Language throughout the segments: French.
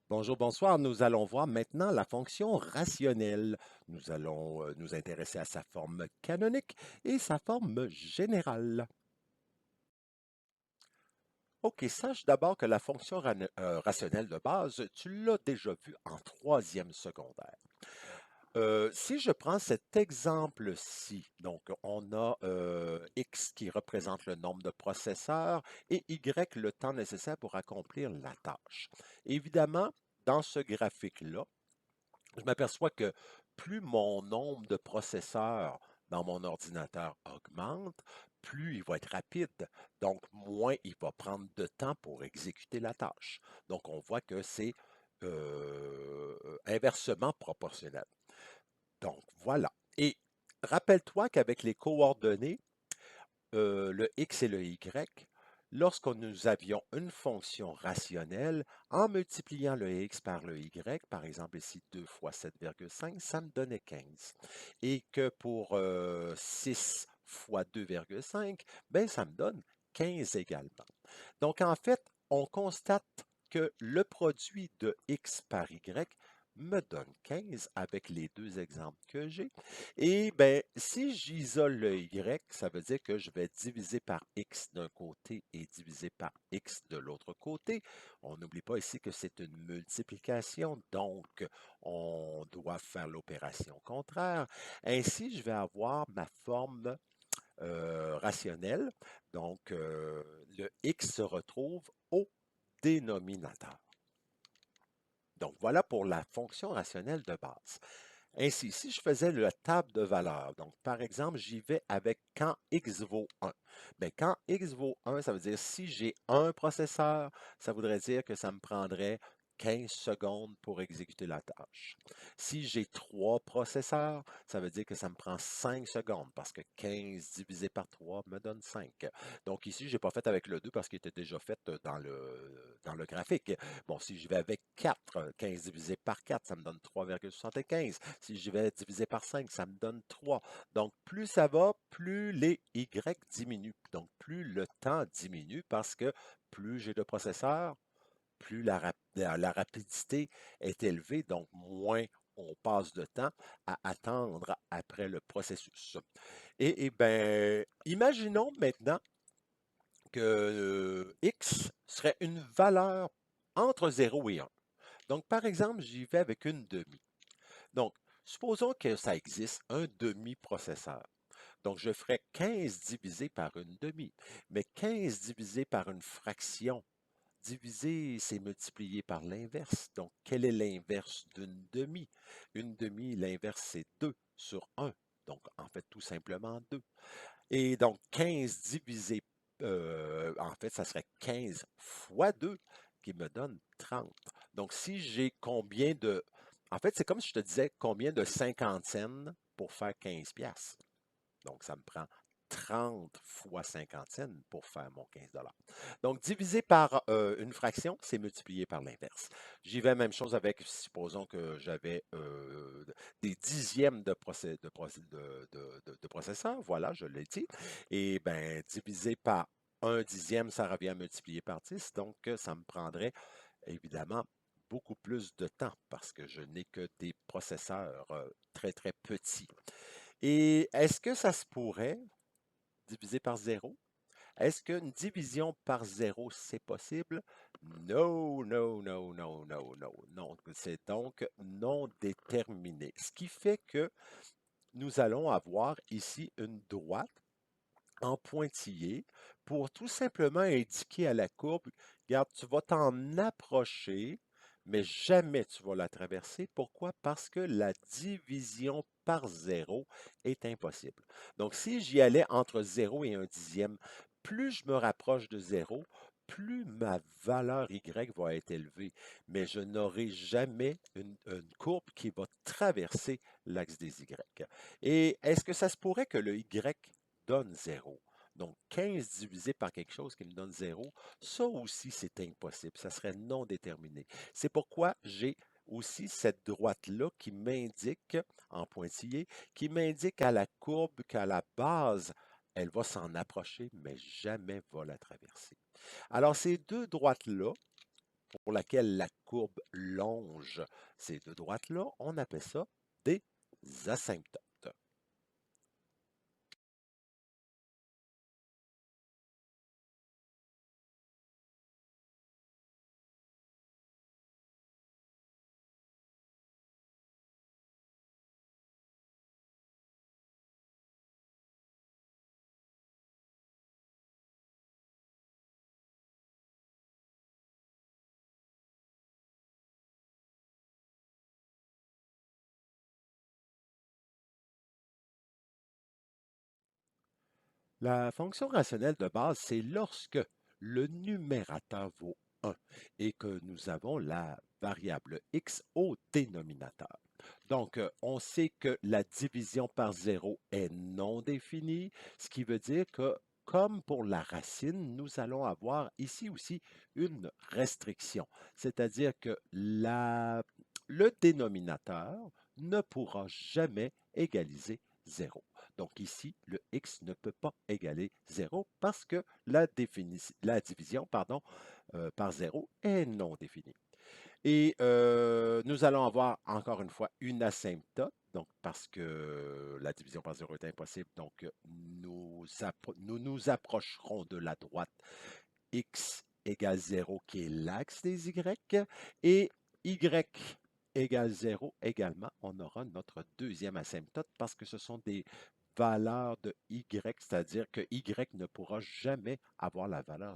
Bonjour, bonsoir. Nous allons voir maintenant la fonction rationnelle. Nous allons nous intéresser à sa forme canonique et sa forme générale. OK, sache d'abord que la fonction rationnelle de base, tu l'as déjà vue en troisième secondaire. Si je prends cet exemple-ci, donc on a X qui représente le nombre de processeurs et Y le temps nécessaire pour accomplir la tâche. Évidemment, dans ce graphique-là, je m'aperçois que plus mon nombre de processeurs dans mon ordinateur augmente, plus il va être rapide, donc moins il va prendre de temps pour exécuter la tâche. Donc on voit que c'est inversement proportionnel. Donc voilà. Et rappelle-toi qu'avec les coordonnées, le x et le y, lorsque nous avions une fonction rationnelle, en multipliant le x par le y, par exemple ici 2 fois 7,5, ça me donnait 15. Et que pour 6 fois 2,5, ben, ça me donne 15 également. Donc en fait, on constate que le produit de x par y me donne 15 avec les deux exemples que j'ai. Et bien, si j'isole le y, ça veut dire que je vais diviser par x d'un côté et diviser par x de l'autre côté. On n'oublie pas ici que c'est une multiplication, donc on doit faire l'opération contraire. Ainsi, je vais avoir ma forme rationnelle. Donc, le x se retrouve au dénominateur. Donc, voilà pour la fonction rationnelle de base. Ainsi, si je faisais la table de valeurs, donc par exemple, j'y vais avec quand x vaut 1. Bien, quand x vaut 1, ça veut dire si j'ai un processeur, ça voudrait dire que ça me prendrait 15 secondes pour exécuter la tâche. Si j'ai trois processeurs, ça veut dire que ça me prend 5 secondes parce que 15 divisé par 3 me donne 5. Donc ici, je n'ai pas fait avec le 2 parce qu'il était déjà fait dans le graphique. Bon, si je vais avec 4, 15 divisé par 4, ça me donne 3,75. Si je vais diviser par 5, ça me donne 3. Donc, plus ça va, plus les Y diminuent. Donc, plus le temps diminue parce que plus j'ai de processeurs, plus la rapidité est élevée, donc moins on passe de temps à attendre après le processus. Et bien, imaginons maintenant que X serait une valeur entre 0 et 1. Donc, par exemple, j'y vais avec une demi. Donc, supposons que ça existe un demi-processeur. Donc, je ferai 15 divisé par une demi. Mais 15 divisé par une fraction, divisé, c'est multiplié par l'inverse. Donc, quel est l'inverse d'une demi? Une demi, l'inverse, c'est 2 sur 1. Donc, en fait, tout simplement 2. Et donc, 15 divisé, en fait, ça serait 15 fois 2 qui me donne 30. Donc, si j'ai combien de... En fait, c'est comme si je te disais combien de 50 cents pour faire 15 piastres. Donc, ça me prend 30 fois 50 cents pour faire mon 15 dollars. Donc, divisé par une fraction, c'est multiplié par l'inverse. J'y vais même chose avec, supposons que j'avais des dixièmes de processeur. Voilà, je l'ai dit. Et bien, divisé par un dixième, ça revient à multiplier par 10. Donc, ça me prendrait évidemment beaucoup plus de temps parce que je n'ai que des processeurs très, très petits. Et est-ce que ça se pourrait diviser par zéro? Est-ce qu'une division par zéro, c'est possible? Non, non, non, non, non, non, non. C'est donc non déterminé. Ce qui fait que nous allons avoir ici une droite en pointillé pour tout simplement indiquer à la courbe, regarde, tu vas t'en approcher, mais jamais tu vas la traverser. Pourquoi? Parce que la division par zéro est impossible. Donc, si j'y allais entre 0 et un dixième, plus je me rapproche de zéro, plus ma valeur y va être élevée, mais je n'aurai jamais une courbe qui va traverser l'axe des y. Et est-ce que ça se pourrait que le y donne 0? Donc, 15 divisé par quelque chose qui me donne 0, ça aussi, c'est impossible. Ça serait non déterminé. C'est pourquoi j'ai aussi cette droite-là qui m'indique, en pointillé, qui m'indique à la courbe qu'à la base, elle va s'en approcher, mais jamais va la traverser. Alors, ces deux droites-là, pour laquelle la courbe longe ces deux droites-là, on appelle ça des asymptotes. La fonction rationnelle de base, c'est lorsque le numérateur vaut 1 et que nous avons la variable x au dénominateur. Donc, on sait que la division par 0 est non définie, ce qui veut dire que, comme pour la racine, nous allons avoir ici aussi une restriction, c'est-à-dire que le dénominateur ne pourra jamais égaliser 0. Donc ici, le x ne peut pas égaler 0 parce que la division par 0 est non définie. Et nous allons avoir encore une fois une asymptote, donc parce que la division par 0 est impossible, donc nous approcherons de la droite x égale 0 qui est l'axe des y, et y égale 0 également, on aura notre deuxième asymptote parce que ce sont des valeur de y, c'est-à-dire que y ne pourra jamais avoir la valeur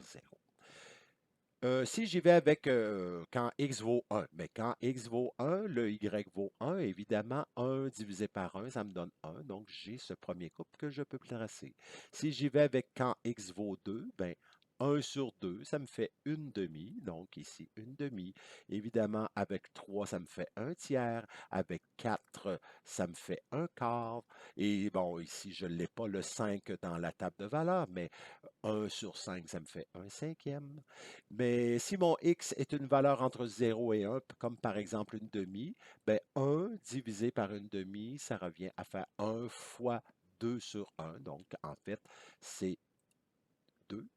0. Si j'y vais avec quand x vaut 1, mais quand x vaut 1, le y vaut 1, évidemment, 1 divisé par 1, ça me donne 1, donc j'ai ce premier couple que je peux placer. Si j'y vais avec quand x vaut 2, ben 1 sur 2, ça me fait une demi, donc ici une demi. Évidemment, avec 3, ça me fait un tiers. Avec 4, ça me fait un quart. Et bon, ici, je ne l'ai pas le 5 dans la table de valeur, mais 1 sur 5, ça me fait un cinquième. Mais si mon x est une valeur entre 0 et 1, comme par exemple une demi, ben 1 divisé par une demi, ça revient à faire 1 fois 2 sur 1. Donc, en fait, c'est 2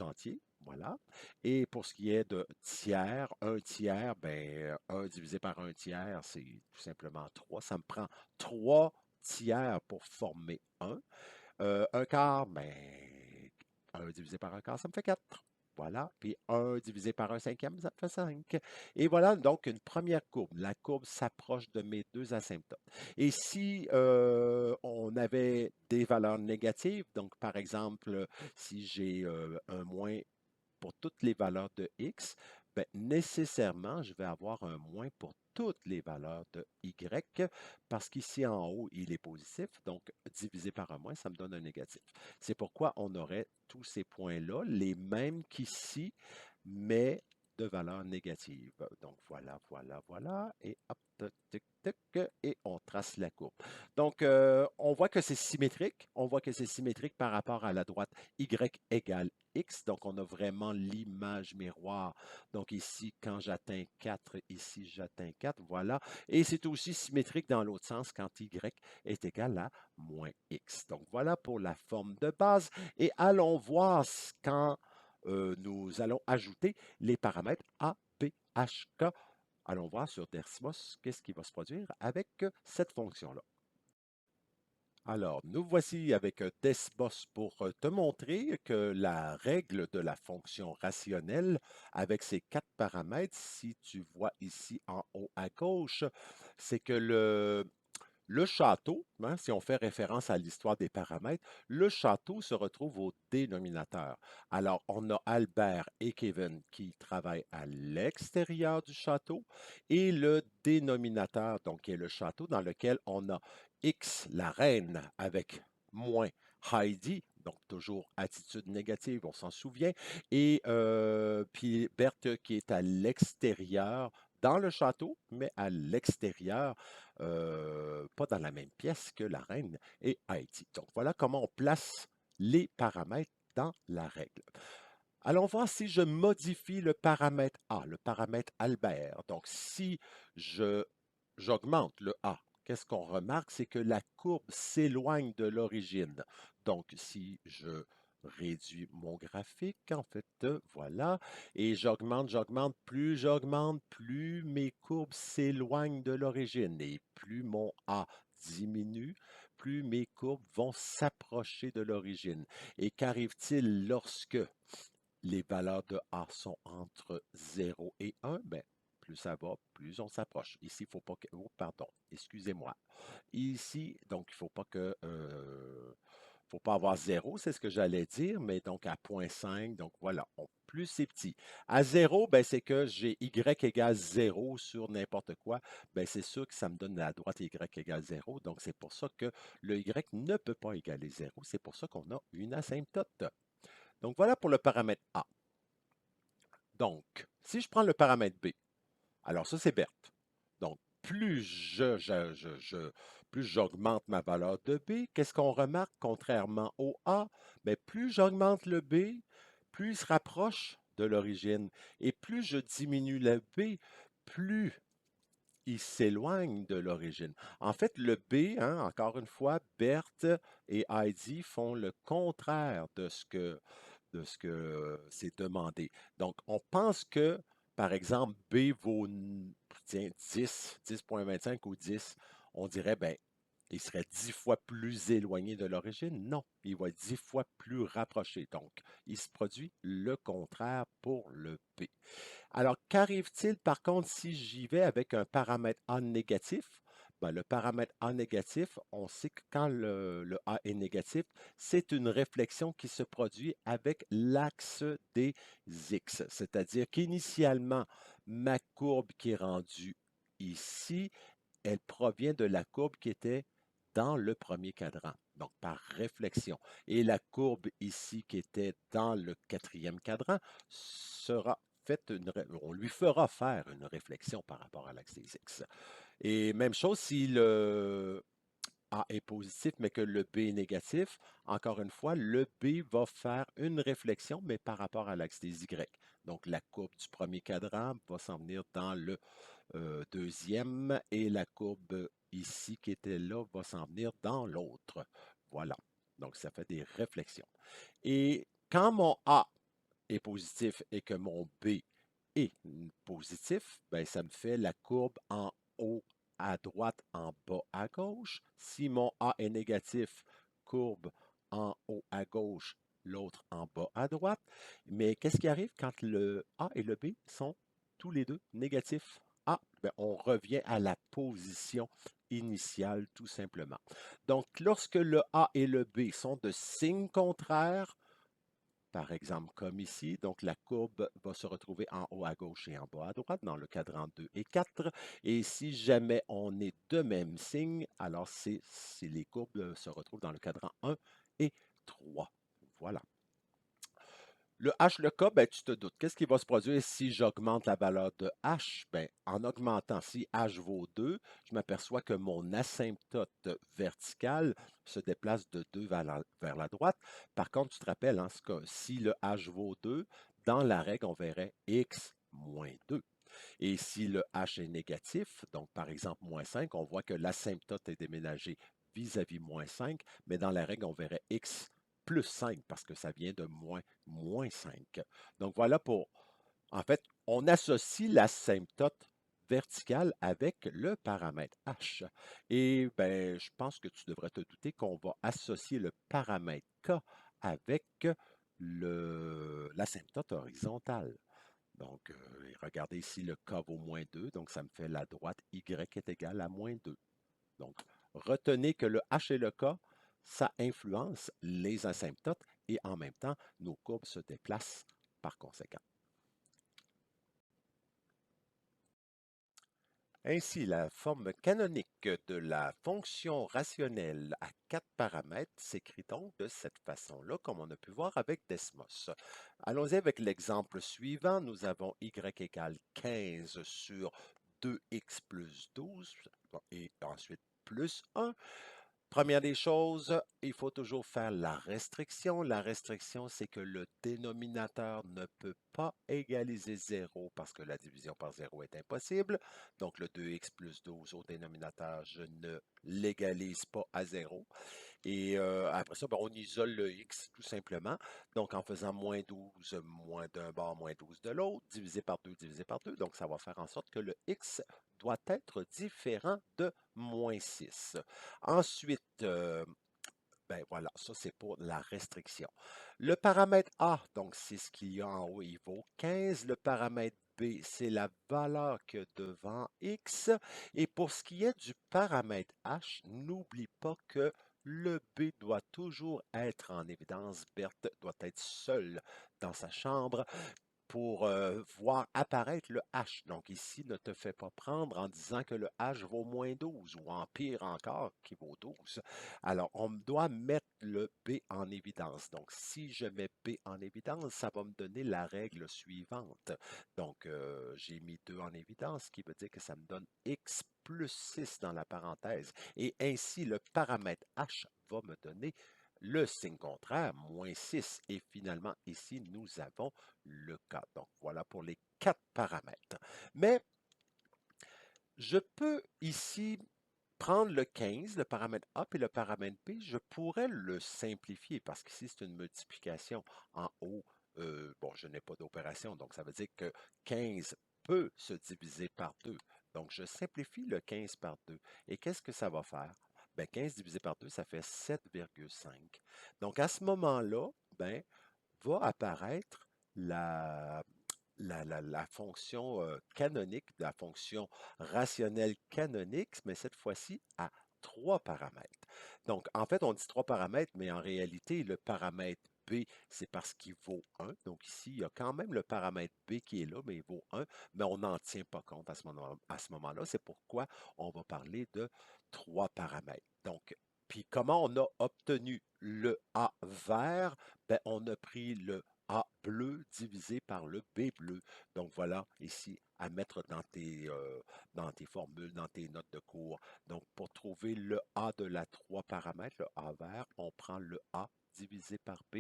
entiers. Voilà. Et pour ce qui est de tiers, un tiers, ben 1 divisé par un tiers, c'est tout simplement 3. Ça me prend 3 tiers pour former 1. Un quart, ben, 1 divisé par un quart, ça me fait 4. Voilà. Puis 1 divisé par un cinquième, ça me fait 5. Et voilà donc une première courbe. La courbe s'approche de mes deux asymptotes. Et si on avait des valeurs négatives, donc par exemple, si j'ai un moins pour toutes les valeurs de x, ben, nécessairement, je vais avoir un moins pour toutes les valeurs de y, parce qu'ici en haut, il est positif, donc divisé par un moins, ça me donne un négatif. C'est pourquoi on aurait tous ces points-là, les mêmes qu'ici, mais de valeur négative. Donc voilà, voilà, voilà, et hop, tic, tic, et on trace la courbe. Donc, on voit que c'est symétrique. On voit que c'est symétrique par rapport à la droite y égale x. Donc, on a vraiment l'image miroir. Donc, ici, quand j'atteins 4, ici, j'atteins 4. Voilà. Et c'est aussi symétrique dans l'autre sens quand y est égal à moins x. Donc, voilà pour la forme de base. Et allons voir quand nous allons ajouter les paramètres A, B, H, K. Allons voir sur Desmos qu'est-ce qui va se produire avec cette fonction-là. Alors, nous voici avec Desmos pour te montrer que la règle de la fonction rationnelle avec ses quatre paramètres, si tu vois ici en haut à gauche, c'est que le château, hein, si on fait référence à l'histoire des paramètres, le château se retrouve au dénominateur. Alors, on a Albert et Kevin qui travaillent à l'extérieur du château et le dénominateur, donc qui est le château dans lequel on a X, la reine, avec moins Heidi, donc toujours attitude négative, on s'en souvient, et puis Berthe qui est à l'extérieur dans le château, mais à l'extérieur, pas dans la même pièce que la reine et Haïti. Donc voilà comment on place les paramètres dans la règle. Allons voir si je modifie le paramètre A, le paramètre Albert. Donc si j'augmente le A, qu'est-ce qu'on remarque? C'est que la courbe s'éloigne de l'origine. Donc si je réduis mon graphique, en fait, voilà, et j'augmente, plus mes courbes s'éloignent de l'origine, et plus mon A diminue, plus mes courbes vont s'approcher de l'origine. Et qu'arrive-t-il lorsque les valeurs de A sont entre 0 et 1? Ben, plus ça va, plus on s'approche. Ici, il ne faut pas que... Oh, pardon, excusez-moi. Ici, donc, il ne faut pas que... faut pas avoir 0, c'est ce que j'allais dire, mais donc à 0,5, donc voilà, plus c'est petit. À 0, ben, c'est que j'ai y égale 0 sur n'importe quoi. Ben, c'est sûr que ça me donne la droite y égale 0. Donc, c'est pour ça que le y ne peut pas égaler 0. C'est pour ça qu'on a une asymptote. Donc, voilà pour le paramètre A. Donc, si je prends le paramètre B, alors ça, c'est Berthe. Donc, plus j'augmente ma valeur de B, qu'est-ce qu'on remarque contrairement au A? Mais plus j'augmente le B, plus il se rapproche de l'origine. Et plus je diminue le B, plus il s'éloigne de l'origine. En fait, le B, hein, encore une fois, Berthe et Heidi font le contraire de ce que c'est demandé. Donc, on pense que, par exemple, B vaut tiens, 10, 10,25 ou 10. On dirait, ben, il serait 10 fois plus éloigné de l'origine. Non, il va être 10 fois plus rapproché. Donc, il se produit le contraire pour le B. Alors, qu'arrive-t-il par contre si j'y vais avec un paramètre A négatif? Ben, le paramètre A négatif, on sait que quand le A est négatif, c'est une réflexion qui se produit avec l'axe des X. C'est-à-dire qu'initialement, ma courbe qui est rendue ici, elle provient de la courbe qui était dans le premier cadran, donc par réflexion. Et la courbe ici qui était dans le quatrième cadran sera on lui fera faire une réflexion par rapport à l'axe des X. Et même chose si le A est positif, mais que le B est négatif, encore une fois, le B va faire une réflexion, mais par rapport à l'axe des Y. Donc, la courbe du premier cadran va s'en venir dans le deuxième et la courbe ici qui était là va s'en venir dans l'autre. Voilà. Donc, ça fait des réflexions. Et quand mon A est positif et que mon B est positif, ben, ça me fait la courbe en haut à droite, en bas à gauche. Si mon A est négatif, courbe en haut à gauche, l'autre en bas à droite. Mais qu'est-ce qui arrive quand le A et le B sont tous les deux négatifs? Ah, ben, on revient à la position initiale tout simplement. Donc, lorsque le A et le B sont de signes contraires, par exemple, comme ici, donc la courbe va se retrouver en haut à gauche et en bas à droite dans le cadran 2 et 4. Et si jamais on est de même signe, alors les courbes se retrouvent dans le cadran 1 et 3. Voilà. Le H, le K, ben, tu te doutes. Qu'est-ce qui va se produire si j'augmente la valeur de H? Ben, en augmentant, si H vaut 2, je m'aperçois que mon asymptote verticale se déplace de 2 vers la droite. Par contre, tu te rappelles, hein, si le H vaut 2, dans la règle, on verrait X moins 2. Et si le H est négatif, donc par exemple moins 5, on voit que l'asymptote est déménagé vis-à-vis moins 5, mais dans la règle, on verrait X plus 5 parce que ça vient de moins 5. Donc voilà pour, en fait, on associe l'asymptote verticale avec le paramètre H. Et ben, je pense que tu devrais te douter qu'on va associer le paramètre K avec l'asymptote horizontale. Donc, regardez ici, le K vaut moins 2, donc ça me fait la droite Y est égale à moins 2. Donc, retenez que le H et le K, ça influence les asymptotes et en même temps, nos courbes se déplacent par conséquent. Ainsi, la forme canonique de la fonction rationnelle à 4 paramètres s'écrit donc de cette façon-là, comme on a pu voir avec Desmos. Allons-y avec l'exemple suivant. Nous avons y égale 15 sur 2x plus 12 et ensuite plus 1. Première des choses, il faut toujours faire la restriction. La restriction, c'est que le dénominateur ne peut pas égaliser 0 parce que la division par 0 est impossible. Donc, le 2x plus 12 au dénominateur, je ne l'égalise pas à 0. Et après ça, ben, on isole le x tout simplement. Donc, en faisant moins 12, moins d'un bord, moins 12 de l'autre, divisé par 2, divisé par 2. Donc, ça va faire en sorte que le x doit être différent de moins 6. Ensuite, ben voilà, ça c'est pour la restriction. Le paramètre A, donc c'est ce qu'il y a en haut, il vaut 15. Le paramètre B, c'est la valeur qu'il y a devant X. Et pour ce qui est du paramètre H, n'oublie pas que le B doit toujours être en évidence. Berthe doit être seule dans sa chambre pour voir apparaître le H. Donc ici, ne te fais pas prendre en disant que le H vaut moins 12 ou en pire encore, qui vaut 12. Alors, on doit mettre le B en évidence. Donc, si je mets B en évidence, ça va me donner la règle suivante. Donc, j'ai mis 2 en évidence, ce qui veut dire que ça me donne X plus 6 dans la parenthèse. Et ainsi, le paramètre H va me donner le signe contraire, moins 6. Et finalement, ici, nous avons le cas. Donc, voilà pour les 4 paramètres. Mais je peux ici prendre le 15, le paramètre A et le paramètre B. Je pourrais le simplifier parce qu'ici, c'est une multiplication en haut. Bon, je n'ai pas d'opération, donc ça veut dire que 15 peut se diviser par 2. Donc, je simplifie le 15 par 2. Et qu'est-ce que ça va faire? Ben, 15 divisé par 2, ça fait 7,5. Donc, à ce moment-là, ben, va apparaître la, la fonction canonique, la fonction rationnelle canonique, mais cette fois-ci à 3 paramètres. Donc, en fait, on dit 3 paramètres, mais en réalité, le paramètre B, c'est parce qu'il vaut 1. Donc ici, il y a quand même le paramètre B qui est là, mais il vaut 1, mais on n'en tient pas compte à ce moment-là. C'est pourquoi on va parler de 3 paramètres. Donc, puis comment on a obtenu le A vert? Ben, on a pris le A bleu divisé par le B bleu. Donc voilà, ici, à mettre dans tes formules, dans tes notes de cours. Donc pour trouver le A de la 3 paramètres, le A vert, on prend le A divisé par B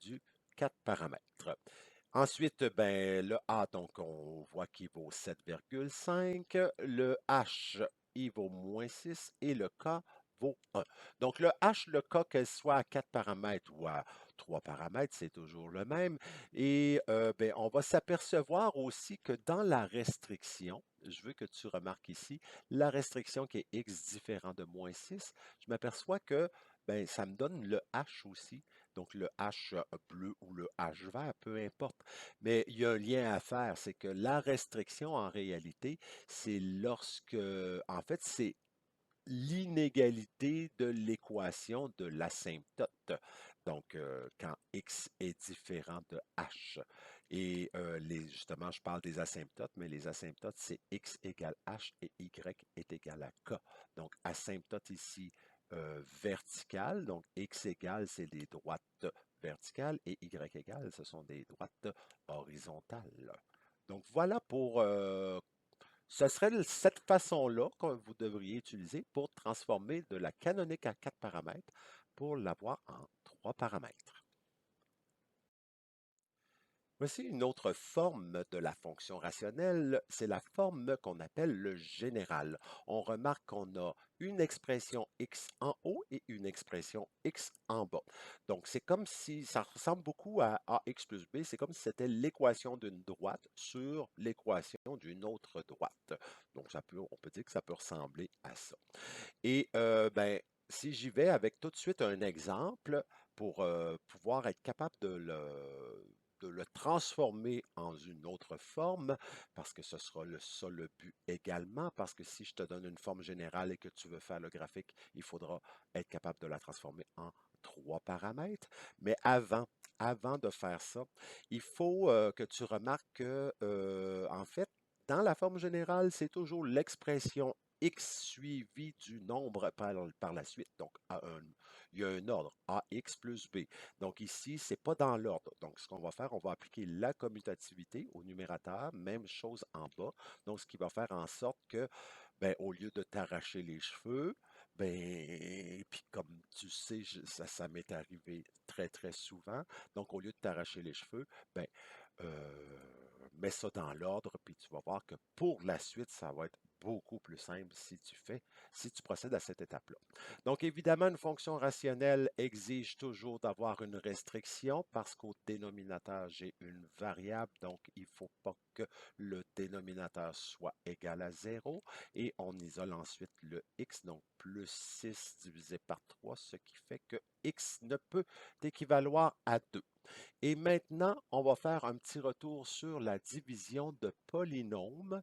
du 4 paramètres. Ensuite, ben, le A, donc on voit qu'il vaut 7,5. Le H, il vaut moins 6 et le K vaut 1. Donc le H, le K, qu'elle soit à 4 paramètres ou à 3 paramètres, c'est toujours le même. Et ben, on va s'apercevoir aussi que dans la restriction, je veux que tu remarques ici, la restriction qui est x différent de moins 6, je m'aperçois que ben, ça me donne le H aussi. Donc le H bleu ou le H vert, peu importe. Mais il y a un lien à faire, c'est que la restriction, en réalité, c'est lorsque, en fait, c'est l'inégalité de l'équation de l'asymptote. Donc, quand x est différent de h. Et justement, je parle des asymptotes, mais les asymptotes, c'est x égale h et y est égal à k. Donc, asymptote ici verticale. Donc, x égale, c'est des droites verticales et y égale, ce sont des droites horizontales. Donc, voilà pour ce serait cette façon-là que vous devriez utiliser pour transformer de la canonique à 4 paramètres pour l'avoir en 3 paramètres. Voici une autre forme de la fonction rationnelle, c'est la forme qu'on appelle le général. On remarque qu'on a une expression x en haut et une expression x en bas. Donc, c'est comme si, ça ressemble beaucoup à ax plus b, c'est comme si c'était l'équation d'une droite sur l'équation d'une autre droite. Donc, on peut dire que ça peut ressembler à ça. Et ben, si j'y vais avec tout de suite un exemple pour pouvoir être capable de le transformer en une autre forme, parce que ce sera ça le but également, parce que si je te donne une forme générale et que tu veux faire le graphique, il faudra être capable de la transformer en 3 paramètres. Mais avant de faire ça, il faut que tu remarques que, en fait, dans la forme générale, c'est toujours l'expression x suivi du nombre par la suite. Donc, il y a un ordre, ax plus b. Donc ici, ce n'est pas dans l'ordre. Donc, ce qu'on va faire, on va appliquer la commutativité au numérateur, même chose en bas. Donc, ce qui va faire en sorte que, ben, au lieu de t'arracher les cheveux, ben, puis comme tu sais, ça m'est arrivé très, très souvent. Donc, au lieu de t'arracher les cheveux, ben, mets ça dans l'ordre, puis tu vas voir que pour la suite, ça va être beaucoup plus simple si tu procèdes à cette étape-là. Donc, évidemment, une fonction rationnelle exige toujours d'avoir une restriction parce qu'au dénominateur, j'ai une variable, donc il ne faut pas que le dénominateur soit égal à 0. Et on isole ensuite le x, donc plus 6 divisé par 3, ce qui fait que x ne peut équivaloir à 2. Et maintenant, on va faire un petit retour sur la division de polynômes,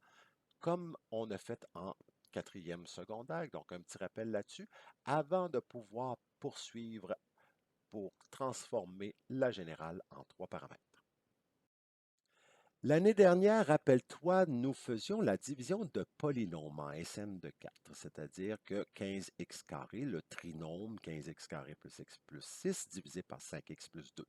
comme on a fait en quatrième secondaire. Donc, un petit rappel là-dessus, avant de pouvoir poursuivre pour transformer la générale en 3 paramètres. L'année dernière, rappelle-toi, nous faisions la division de polynômes en SN de 4, c'est-à-dire que 15x carré, le trinôme 15x carré plus x plus 6 divisé par 5x plus 2.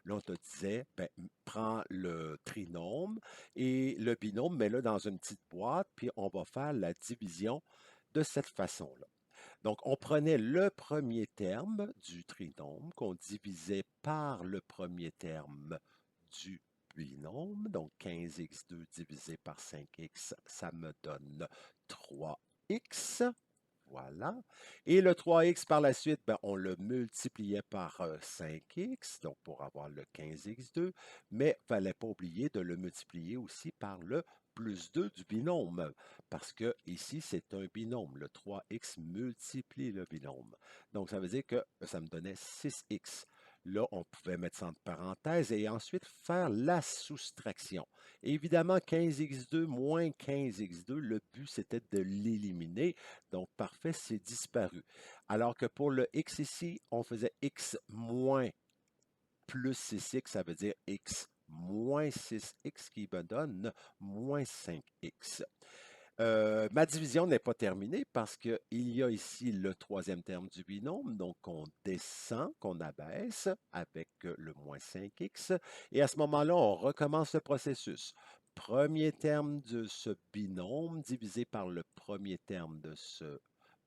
Là, on te disait, ben, prends le trinôme et le binôme, mets-le dans une petite boîte, puis on va faire la division de cette façon-là. Donc, on prenait le premier terme du trinôme qu'on divisait par le premier terme du binôme. Donc, 15x2 divisé par 5x, ça me donne 3x. Voilà. Et le 3x par la suite, ben, on le multipliait par 5x, donc pour avoir le 15x2, mais il ne fallait pas oublier de le multiplier aussi par le plus 2 du binôme, parce que ici, c'est un binôme. Le 3x multiplie le binôme. Donc, ça veut dire que ça me donnait 6x. Là, on pouvait mettre ça entre parenthèses et ensuite faire la soustraction. Évidemment, 15x2 moins 15x2, le but, c'était de l'éliminer. Donc, parfait, c'est disparu. Alors que pour le x ici, on faisait x moins plus 6x, ça veut dire x moins 6x qui me donne moins 5x. Ma division n'est pas terminée parce qu'il y a ici le troisième terme du binôme, donc on descend, qu'on abaisse avec le moins 5x, et à ce moment-là, on recommence le processus. Premier terme de ce binôme divisé par le premier terme de ce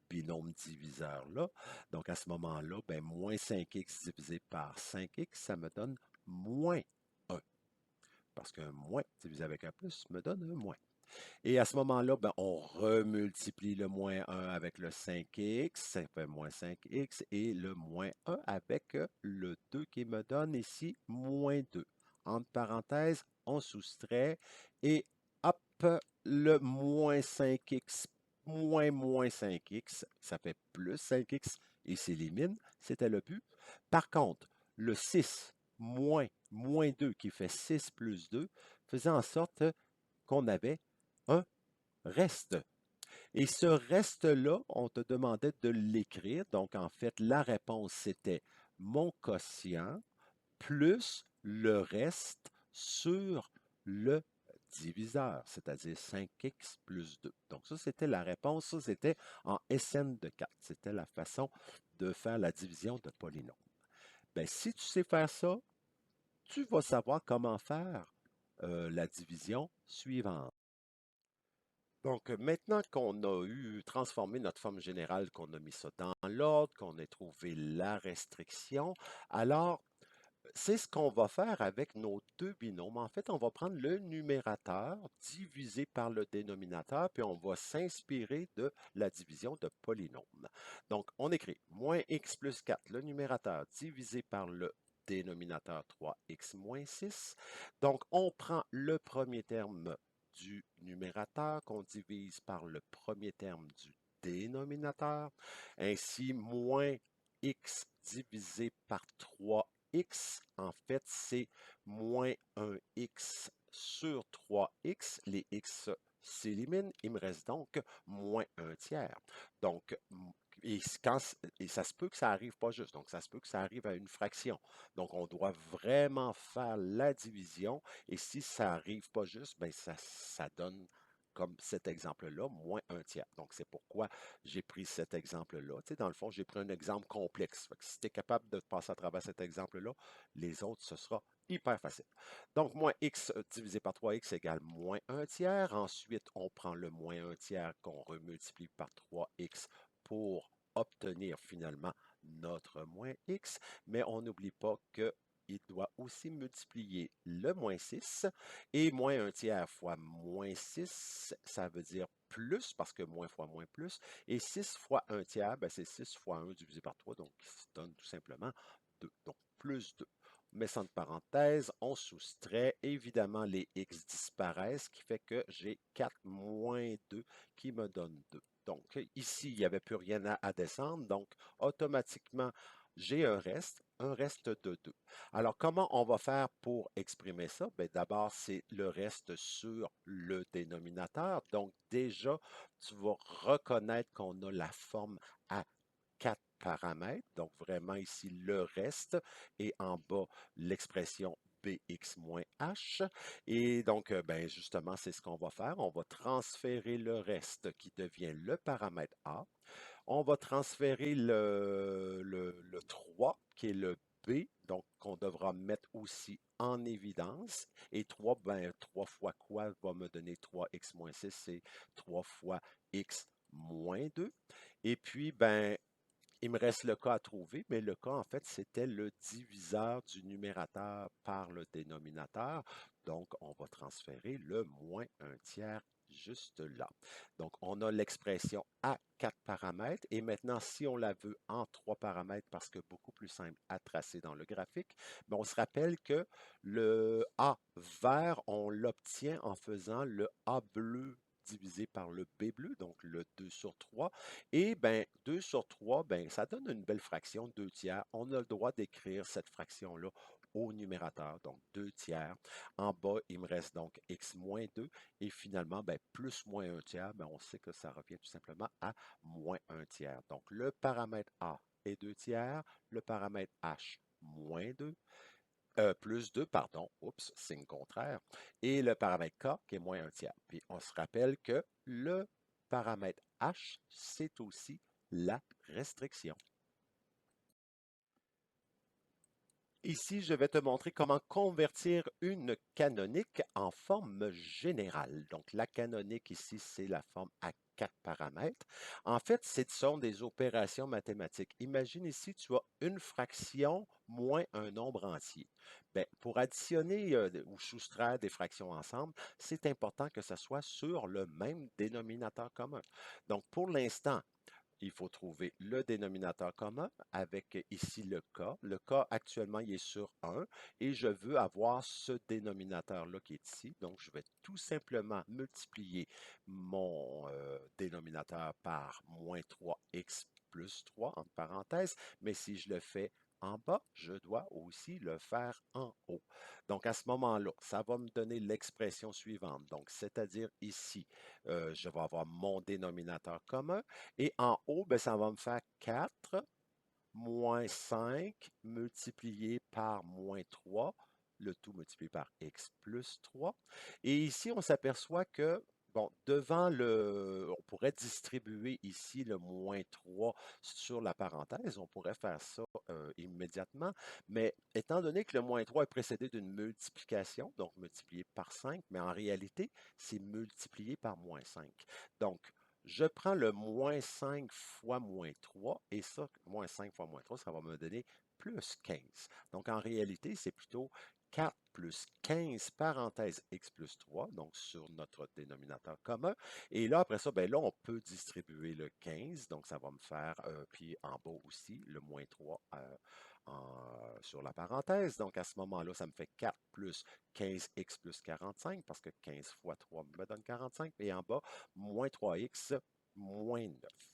binôme diviseur-là. Donc à ce moment-là, ben, moins 5x divisé par 5x, ça me donne moins 1. Parce qu'un moins divisé avec un plus me donne un moins. Et à ce moment-là, ben, on remultiplie le moins 1 avec le 5x, ça fait moins 5x, et le moins 1 avec le 2 qui me donne ici moins 2. Entre parenthèses, on soustrait, et hop, le moins 5x moins 5x, ça fait plus 5x, et s'élimine, c'était le but. Par contre, le 6 moins 2 qui fait 6 plus 2 faisait en sorte qu'on avait un reste. Et ce reste-là, on te demandait de l'écrire. Donc, en fait, la réponse, c'était mon quotient plus le reste sur le diviseur, c'est-à-dire 5x plus 2. Donc, ça, c'était la réponse. Ça, c'était en SN de 4. C'était la façon de faire la division de polynômes. Bien, si tu sais faire ça, tu vas savoir comment faire la division suivante. Donc, maintenant qu'on a eu transformé notre forme générale, qu'on a mis ça dans l'ordre, qu'on a trouvé la restriction, alors c'est ce qu'on va faire avec nos deux binômes. En fait, on va prendre le numérateur divisé par le dénominateur, puis on va s'inspirer de la division de polynômes. Donc, on écrit moins x plus 4, le numérateur divisé par le dénominateur 3x moins 6. Donc, on prend le premier terme du numérateur qu'on divise par le premier terme du dénominateur. Ainsi, moins x divisé par 3x, en fait, c'est moins 1x sur 3x. Les x s'éliminent. Il me reste donc moins 1 tiers. Donc, et, et ça se peut que ça n'arrive pas juste. Donc, ça se peut que ça arrive à une fraction. Donc, on doit vraiment faire la division. Et si ça n'arrive pas juste, ben ça donne comme cet exemple-là, moins 1 tiers. Donc, c'est pourquoi j'ai pris cet exemple-là. Tu sais, dans le fond, j'ai pris un exemple complexe. Fait que si tu es capable de passer à travers cet exemple-là, les autres, ce sera hyper facile. Donc, moins x divisé par 3x égale moins 1 tiers. Ensuite, on prend le moins 1 tiers qu'on remultiplie par 3x pour obtenir finalement notre moins x, mais on n'oublie pas que il doit aussi multiplier le moins 6 et moins un tiers fois moins 6, ça veut dire plus parce que moins fois moins plus. Et 6 fois un tiers, ben c'est 6 fois 1 divisé par 3, donc ça donne tout simplement 2. Donc plus 2. On met ça entre parenthèses, on soustrait. Évidemment, les x disparaissent, ce qui fait que j'ai 4 moins 2 qui me donne 2. Donc ici, il n'y avait plus rien à descendre, donc automatiquement, j'ai un reste de 2. Alors, comment on va faire pour exprimer ça? Bien, d'abord, c'est le reste sur le dénominateur. Donc, déjà, tu vas reconnaître qu'on a la forme à 4 paramètres. Donc, vraiment ici, le reste et en bas, l'expression bx moins h. Et donc, ben, justement, c'est ce qu'on va faire. On va transférer le reste qui devient le paramètre a. On va transférer le 3, qui est le B, donc qu'on devra mettre aussi en évidence. Et 3, ben, 3 fois quoi va me donner 3x moins 6, c'est 3 fois x moins 2. Et puis, ben, il me reste le cas à trouver, mais le cas, en fait, c'était le diviseur du numérateur par le dénominateur. Donc, on va transférer le moins un tiers juste là. Donc, on a l'expression à 4 paramètres. Et maintenant, si on la veut en 3 paramètres, parce que beaucoup plus simple à tracer dans le graphique, mais on se rappelle que le A vert, on l'obtient en faisant le A bleu divisé par le B bleu, donc le 2 sur 3. Et ben 2 sur 3, ben, ça donne une belle fraction, 2 tiers. On a le droit d'écrire cette fraction-là au numérateur, donc 2 tiers. En bas, il me reste donc x moins 2. Et finalement, ben, plus moins 1 tiers, ben, on sait que ça revient tout simplement à moins 1 tiers. Donc, le paramètre A est 2 tiers, le paramètre H moins 2, plus 2, pardon, oups, signe contraire, et le paramètre K qui est moins un tiers. Puis on se rappelle que le paramètre H, c'est aussi la restriction. Ici, je vais te montrer comment convertir une canonique en forme générale. Donc, la canonique ici, c'est la forme à 4 paramètres. En fait, ce sont des opérations mathématiques. Imagine ici, tu as une fraction moins un nombre entier. Bien, pour additionner ou soustraire des fractions ensemble, c'est important que ce soit sur le même dénominateur commun. Donc, pour l'instant, il faut trouver le dénominateur commun avec ici le k. Le k actuellement, il est sur 1 et je veux avoir ce dénominateur-là qui est ici. Donc, je vais tout simplement multiplier mon dénominateur par moins 3x plus 3, entre parenthèses. Mais si je le fais en bas, je dois aussi le faire en haut. Donc, à ce moment-là, ça va me donner l'expression suivante. Donc, c'est-à-dire ici, je vais avoir mon dénominateur commun et en haut, ben, ça va me faire 4 moins 5 multiplié par moins 3, le tout multiplié par x plus 3. Et ici, on s'aperçoit que, bon, devant on pourrait distribuer ici le moins 3 sur la parenthèse. On pourrait faire ça immédiatement. Mais étant donné que le moins 3 est précédé d'une multiplication, donc multiplié par 5, mais en réalité, c'est multiplié par moins 5. Donc, je prends le moins 5 fois moins 3 et ça, moins 5 fois moins 3, ça va me donner plus 15. Donc, en réalité, c'est plutôt 4 plus 15 parenthèse x plus 3, donc sur notre dénominateur commun. Et là, après ça, ben là, on peut distribuer le 15, donc ça va me faire, puis en bas aussi, le moins 3 sur la parenthèse. Donc, à ce moment-là, ça me fait 4 plus 15x plus 45, parce que 15 fois 3 me donne 45. Et en bas, moins 3x moins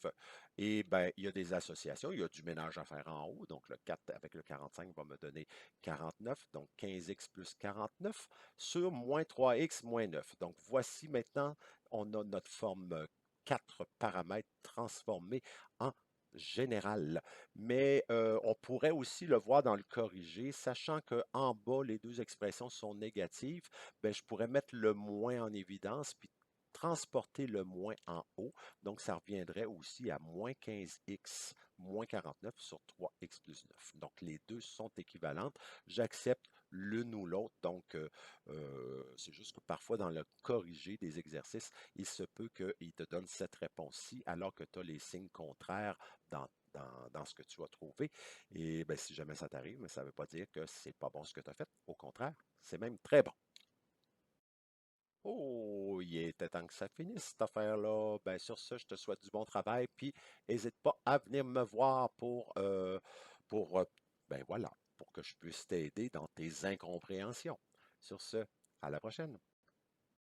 9. Et bien, il y a des associations, il y a du ménage à faire en haut. Donc, le 4 avec le 45 va me donner 49. Donc, 15x plus 49 sur moins 3x moins 9. Donc, voici maintenant, on a notre forme 4 paramètres transformés en général. Mais on pourrait aussi le voir dans le corrigé, sachant qu'en bas, les deux expressions sont négatives, ben, je pourrais mettre le moins en évidence, puis transporter le moins en haut. Donc, ça reviendrait aussi à moins 15x moins 49 sur 3x plus 9. Donc, les deux sont équivalentes. J'accepte l'une ou l'autre. Donc, c'est juste que parfois, dans le corriger des exercices, il se peut qu'il te donne cette réponse-ci, alors que tu as les signes contraires dans ce que tu as trouvé. Et ben, si jamais ça t'arrive, mais ça ne veut pas dire que c'est pas bon ce que tu as fait. Au contraire, c'est même très bon. Oh, il était temps que ça finisse, cette affaire-là. Ben, sur ce, je te souhaite du bon travail, puis n'hésite pas à venir me voir pour, ben voilà, pour que je puisse t'aider dans tes incompréhensions. Sur ce, à la prochaine.